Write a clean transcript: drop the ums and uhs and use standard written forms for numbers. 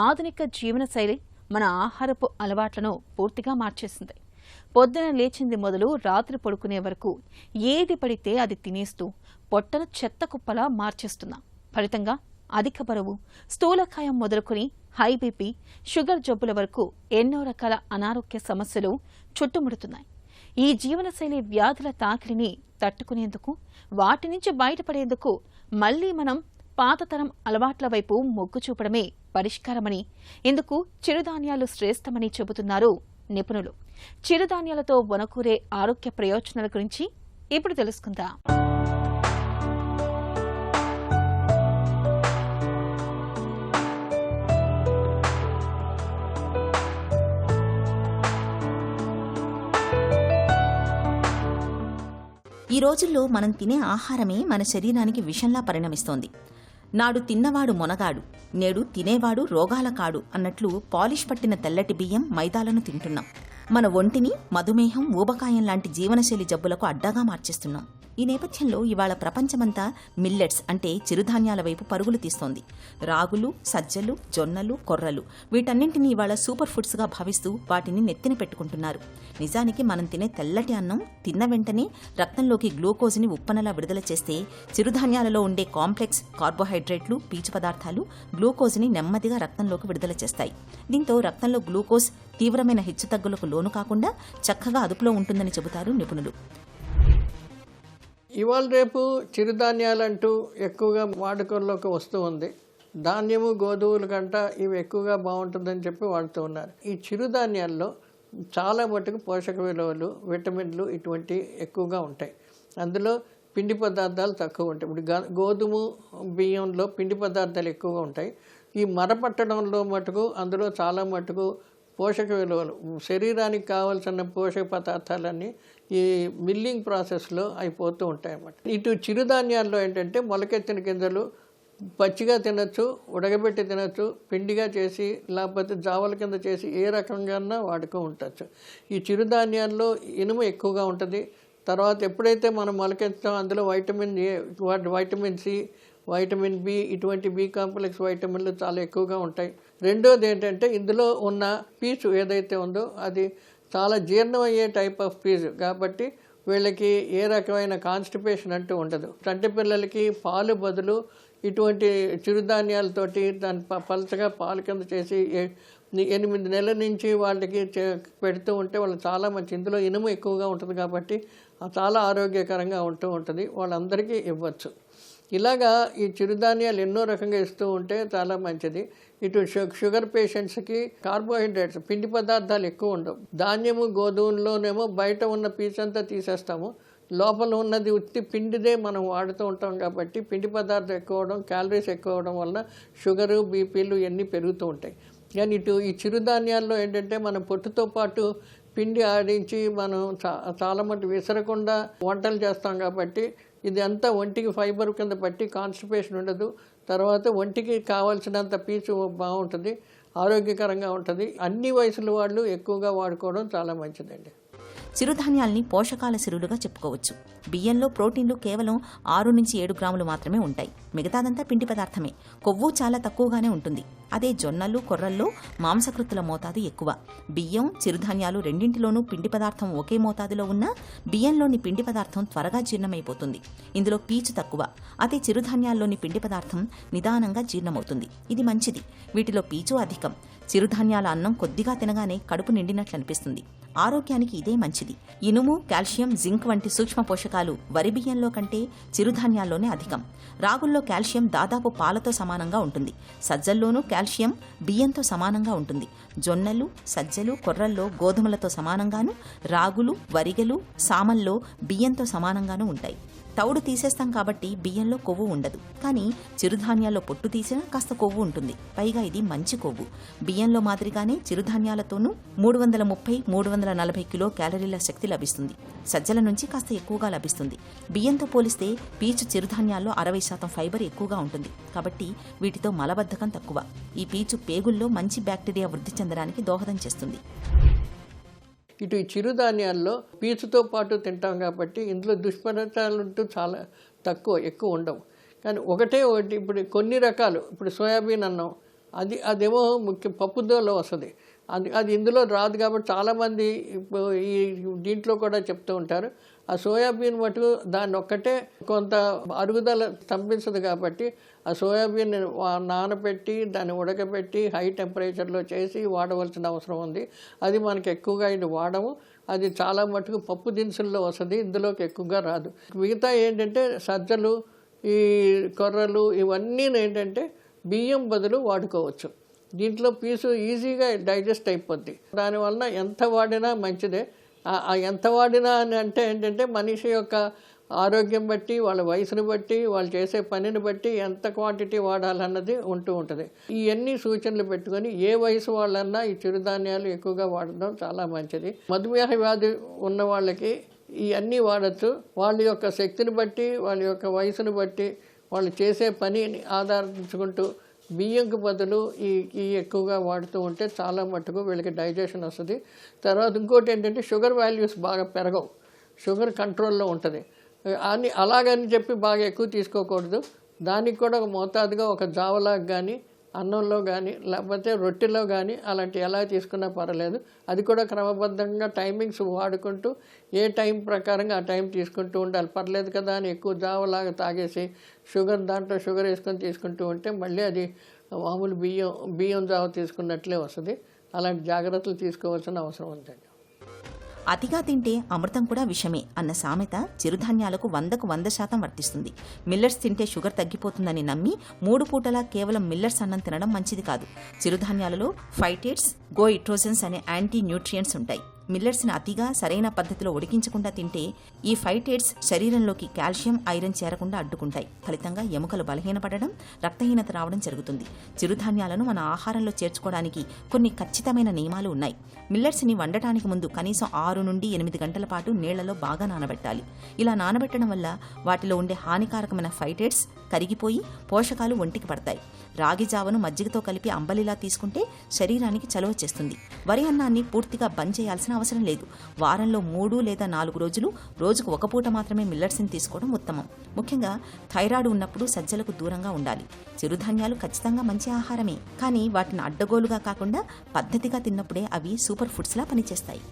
ఆధునిక జీవనశైలి మన ఆహారపు అలవాట్లను పూర్తిగా మార్చేసింది. పొద్దున లేచింది మొదలు రాత్రి పడుకునే వరకు ఏది పడితే అది తినేస్తూ పొట్టను చెత్త కుప్పలా మార్చేస్తున్నాం. ఫలితంగా అధిక బరువు, స్థూలకాయం మొదలుకొని హై బీపీ, షుగర్ జబ్బుల వరకు ఎన్నో రకాల అనారోగ్య సమస్యలు చుట్టుముడుతున్నాయి. ఈ జీవనశైలి వ్యాధుల తాకిడిని తట్టుకునేందుకు, వాటి నుంచి బయటపడేందుకు మళ్లీ మనం పాతతరం అలవాట్ల వైపు మొగ్గు చూపడమే పరిష్కారమని, ఇందుకు చిరుధాన్యాలు శ్రేష్టమని చెబుతున్నారు నిపుణులు. చిరుధాన్యాలతో వనకూరే ఆరోగ్య ప్రయోజనాల గురించి ఇప్పుడు తెలుసుకుందాం. ఈ రోజుల్లో మనం తినే ఆహారమే మన శరీరానికి విషంలా పరిణమిస్తోంది. నాడు తిన్నవాడు మొనగాడు, నేడు తినేవాడు రోగాల కాడు అన్నట్లు పాలిష్ పట్టిన తెల్లటి బియ్యం, మైదాలను తింటున్నాం. మన ఒంటిని మధుమేహం, ఊబకాయం లాంటి జీవనశైలి జబ్బులకు అడ్డాగా మార్చేస్తున్నాం. ఈ నేపథ్యంలో ఇవాళ ప్రపంచమంతా మిల్లెట్స్ అంటే చిరుధాన్యాల వైపు పరుగులు తీస్తోంది. రాగులు, సజ్జలు, జొన్నలు, కొర్రలు వీటన్నింటినీ ఇవాళ సూపర్ ఫుడ్స్గా భావిస్తూ వాటిని నెత్తిన పెట్టుకుంటున్నారు. నిజానికి మనం తినే తెల్లటి అన్నం తిన్న వెంటనే రక్తంలోకి గ్లూకోజ్ని ఉప్పనలా విడుదల చేస్తే, చిరుధాన్యాలలో ఉండే కాంప్లెక్స్ కార్బోహైడ్రేట్లు, పీచు పదార్థాలు గ్లూకోజ్ని నెమ్మదిగా రక్తంలోకి విడుదల చేస్తాయి. దీంతో రక్తంలో గ్లూకోజ్ తీవ్రమైన హెచ్చుతగ్గులకు లోను కాకుండా చక్కగా అదుపులో ఉంటుందని చెబుతారు నిపుణులు. ఇవాళ రేపు చిరుధాన్యాలంటూ ఎక్కువగా వాడుకలోకి వస్తూ ఉంది. ధాన్యము, గోధుమల కంట ఇవి ఎక్కువగా బాగుంటుందని చెప్పి వాడుతూ ఉన్నారు. ఈ చిరుధాన్యాల్లో చాలా మటుకు పోషక విలువలు, విటమిన్లు ఇటువంటి ఎక్కువగా ఉంటాయి. అందులో పిండి పదార్థాలు తక్కువ ఉంటాయి. ఇప్పుడు గోధుమ బియ్యంలో పిండి పదార్థాలు ఎక్కువగా ఉంటాయి. ఈ మరపట్టడంలో మటుకు అందులో చాలా మటుకు పోషక విలువలు, శరీరానికి కావాల్సిన పోషక పదార్థాలన్నీ ఈ మిల్లింగ్ ప్రాసెస్లో అయిపోతూ ఉంటాయి అన్నమాట. ఇటు చిరుధాన్యాల్లో ఏంటంటే మొలకెత్తిన గింజలు పచ్చిగా తినచ్చు, ఉడకబెట్టి తినచ్చు, పిండిగా చేసి లేకపోతే జావల కింద చేసి ఏ రకంగా వాడుకో ఉండొచ్చు. ఈ చిరుధాన్యాల్లో ఇనుము ఎక్కువగా ఉంటుంది. తర్వాత ఎప్పుడైతే మనం మొలకెత్తామో అందులో vitamin A, vitamin C, vitamin B, ఇటువంటి బి కాంప్లెక్స్ వైటమిన్లు చాలా ఎక్కువగా ఉంటాయి. రెండోది ఏంటంటే ఇందులో ఉన్న పీచు ఏదైతే ఉందో అది చాలా జీర్ణమయ్యే టైప్ ఆఫ్ పీచు కాబట్టి వీళ్ళకి ఏ రకమైన కాన్స్టిపేషన్ అంటూ ఉండదు. చంటి పిల్లలకి పాలు బదులు ఇటువంటి చిరుధాన్యాలతోటి దాన్ని పలచగా పాలు కింద చేసి 8 నెలల నుంచి వాళ్ళకి పెడుతూ ఉంటే వాళ్ళు చాలా మంచి. ఇందులో ఇనుము ఎక్కువగా ఉంటుంది కాబట్టి చాలా ఆరోగ్యకరంగా ఉంటూ ఉంటుంది. వాళ్ళందరికీ ఇవ్వచ్చు. ఇలాగా ఈ చిరుధాన్యాలు ఎన్నో రకంగా ఇస్తూ ఉంటే చాలా మంచిది. ఇటు షుగర్ పేషెంట్స్కి కార్బోహైడ్రేట్స్, పిండి పదార్థాలు ఎక్కువ ఉండవు. ధాన్యము, గోధుమల్లోనేమో బయట ఉన్న పీచంతా తీసేస్తాము, లోపల ఉన్నది ఉత్తి పిండిదే మనం వాడుతూ ఉంటాం కాబట్టి పిండి పదార్థం ఎక్కువ అవడం, క్యాలరీస్ ఎక్కువ అవడం వలన షుగరు, బీపీలు ఇవన్నీ పెరుగుతూ ఉంటాయి. కానీ ఇటు ఈ చిరుధాన్యాల్లో ఏంటంటే మనం పొట్టుతో పాటు పిండి ఆడించి మనం చాలా మటు విసరకుండా వంటలు చేస్తాం కాబట్టి ఇది అంతా ఒంటికి ఫైబర్ కింద పట్టి కాన్స్టిపేషన్ ఉండదు. తర్వాత ఒంటికి కావాల్సినంత పీచు బాగుంటుంది, ఆరోగ్యకరంగా ఉంటుంది. అన్ని వయసుల వాళ్ళు ఎక్కువగా వాడుకోవడం చాలా మంచిదండి. చిరుధాన్యాల్ని పోషకాల సిరులుగా చెప్పుకోవచ్చు. బియ్యంలో ప్రోటీన్లు కేవలం 6-7 గ్రాములు మాత్రమే ఉంటాయి. మిగతాదంతా పిండి పదార్థమే. కొవ్వు చాలా తక్కువగానే ఉంటుంది. అదే జొన్నలు, కొర్రల్లో మాంసకృతుల మోతాదు ఎక్కువ. బియ్యం, చిరుధాన్యాలు రెండింటిలోనూ పిండి పదార్థం ఒకే మోతాదులో ఉన్నా బియ్యంలోని పిండి పదార్థం త్వరగా జీర్ణమైపోతుంది. ఇందులో పీచు తక్కువ. అదే చిరుధాన్యాల్లోని పిండి పదార్థం నిదానంగా జీర్ణమవుతుంది. ఇది మంచిది. వీటిలో పీచు అధికం. చిరుధాన్యాల అన్నం కొద్దిగా తినగానే కడుపు నిండినట్లు అనిపిస్తుంది. ఆరోగ్యానికి ఇదే మంచిది. ఇనుము, కాల్షియం, జింక్ వంటి సూక్ష్మ పోషకాలు వరి బియ్యంలో కంటే చిరుధాన్యాల్లోనే అధికం. రాగుల్లో కాల్షియం దాదాపు పాలతో సమానంగా ఉంటుంది. సజ్జల్లోనూ కాల్షియం బియ్యంతో సమానంగా ఉంటుంది. జొన్నలు, సజ్జలు, కొర్రల్లో గోధుమలతో సమానంగాను, రాగులు, వరిగలు, సామల్లో బియ్యంతో సమానంగానూ ఉంటాయి. తౌడు తీసేస్తాం కాబట్టి బియ్యంలో కొవ్వు ఉండదు. కానీ చిరుధాన్యాల్లో పొట్టు తీసినా కాస్త కొవ్వు ఉంటుంది. పైగా ఇది మంచి కొవ్వు. బియ్యంలో మాదిరిగానే చిరుధాన్యాలతోనూ 330-340 కిలో క్యాలరీల శక్తి లభిస్తుంది. సజ్జల నుంచి కాస్త ఎక్కువగా లభిస్తుంది. బియ్యంతో పోలిస్తే పీచు చిరుధాన్యాల్లో 60% ఫైబర్ ఎక్కువగా ఉంటుంది. కాబట్టి వీటితో మలబద్ధకం తక్కువ. ఈ పీచు పేగుల్లో మంచి బ్యాక్టీరియా వృద్ధి చెందడానికి దోహదం చేస్తుంది. ఇటు ఈ చిరుధాన్యాల్లో పీచుతో పాటు తింటాం కాబట్టి ఇందులో దుష్పరిణామాలు చాలా ఎక్కువ ఉండవు. కానీ ఒకటి ఇప్పుడు కొన్ని రకాలు, ఇప్పుడు సోయాబీన్ అన్నం, అదేమో పప్పుదోలో వస్తుంది. అది ఇందులో రాదు కాబట్టి చాలామంది ఈ దీంట్లో కూడా చెప్తూ ఉంటారు. ఆ సోయాబీన్ మటుకు దాన్ని ఒక్కటే కొంత అరుగుదల స్తంభించదు కాబట్టి ఆ సోయాబీన్ నానబెట్టి దాన్ని ఉడకబెట్టి హై టెంపరేచర్లో చేసి వాడవలసిన అవసరం ఉంది. అది మనకి ఎక్కువగా ఇది వాడము. అది చాలా మటుకు పప్పు దినుసుల్లో వస్తుంది, ఇందులోకి ఎక్కువగా రాదు. మిగతా ఏంటంటే సజ్జలు, ఈ కొర్రలు ఇవన్నీ ఏంటంటే బియ్యం బదులు వాడుకోవచ్చు. దీంట్లో పీసు ఈజీగా డైజెస్ట్ అయిపోద్ది. దానివల్ల ఎంత వాడినా మంచిదే. ఎంత వాడినా అని అంటే ఏంటంటే మనిషి యొక్క ఆరోగ్యం బట్టి, వాళ్ళ వయసును బట్టి, వాళ్ళు చేసే పనిని బట్టి ఎంత క్వాంటిటీ వాడాలన్నది ఉంటూ ఉంటుంది. ఇవన్నీ సూచనలు పెట్టుకొని ఏ వయసు వాళ్ళన్నా ఈ చిరుధాన్యాలు ఎక్కువగా వాడడం చాలా మంచిది. మధుమేహ వ్యాధి ఉన్న వాళ్ళకి ఇవన్నీ వాడచ్చు. వాళ్ళ యొక్క శక్తిని బట్టి, వాళ్ళ యొక్క వయసును బట్టి, వాళ్ళు చేసే పనిని ఆధారించుకుంటూ బియ్యంకు బదులు ఈ ఎక్కువగా వాడుతూ ఉంటే చాలా మట్టుకు వీళ్ళకి డైజెషన్ వస్తుంది. తర్వాత ఇంకోటి ఏంటంటే షుగర్ వాల్యూస్ బాగా పెరగవు, షుగర్ కంట్రోల్లో ఉంటుంది. అని అలాగని చెప్పి బాగా ఎక్కువ తీసుకోకూడదు. దానికి కూడా ఒక మోతాదుగా ఒక జావలాగా కానీ, అన్నంలో కానీ, లేకపోతే రొట్టెలో కానీ అలాంటి ఎలా తీసుకున్నా పర్వాలేదు. అది కూడా క్రమబద్ధంగా టైమింగ్స్ వాడుకుంటూ ఏ టైం ప్రకారంగా ఆ టైం తీసుకుంటూ ఉండాలి. పర్లేదు కదా అని ఎక్కువ జావలాగా తాగేసి దాంట్లో షుగర్ వేసుకొని తీసుకుంటూ ఉంటే మళ్ళీ అది మామూలు బియ్యం జావ తీసుకున్నట్లే వస్తుంది. అలాంటి జాగ్రత్తలు తీసుకోవాల్సిన అవసరం ఉందండి. అతిగా తింటే అమృతం కూడా విషమే అన్న సామెత చిరుధాన్యాలకు 100కు 100% వర్తిస్తుంది. మిల్లెట్స్ తింటే షుగర్ తగ్గిపోతుందని నమ్మి 3 పూటలా కేవలం మిల్లెట్స్ అన్నం తినడం మంచిది కాదు. చిరుధాన్యాలలో ఫైటేట్స్, గోయిట్రోజన్స్ అనే యాంటీ న్యూట్రియంట్స్ ఉంటాయి. మిల్లెట్స్ని అతిగా సరైన పద్ధతిలో ఉడికించకుండా తింటే ఈ ఫైటేట్స్ శరీరంలోకి కాల్షియం, ఐరన్ చేరకుండా అడ్డుకుంటాయి. ఫలితంగా ఎముకలు బలహీనపడడం, రక్తహీనత రావడం జరుగుతుంది. చిరుధాన్యాలను మన ఆహారంలో చేర్చుకోవడానికి కొన్ని ఖచ్చితమైన నియమాలు ఉన్నాయి. మిల్లెట్స్ని వండటానికి ముందు కనీసం 6 నుండి 8 గంటల పాటు నీళ్లలో బాగా నానబెట్టాలి. ఇలా నానబెట్టడం వల్ల వాటిలో ఉండే హానికారకమైన ఫైటేట్స్ కరిగిపోయి పోషకాలు ఒంటికి పడతాయి. రాగి జావను మజ్జిగతో కలిపి అంబలిలా తీసుకుంటే శరీరానికి చలువ చేస్తుంది. వరి అన్నాన్ని పూర్తిగా బంద్ చేయాల్సిన అవసరం లేదు. వారంలో 3 లేదా 4 రోజులు రోజుకు 1 పూట మాత్రమే మిల్లెట్స్ని తీసుకోవడం ఉత్తమం. ముఖ్యంగా థైరాయిడ్ ఉన్నప్పుడు సజ్జలకు దూరంగా ఉండాలి. చిరుధాన్యాలు ఖచ్చితంగా మంచి ఆహారమే, కానీ వాటిని అడ్డగోలుగా కాకుండా పద్ధతిగా తిన్నప్పుడే అవి సూపర్ ఫుడ్స్లా పనిచేస్తాయి.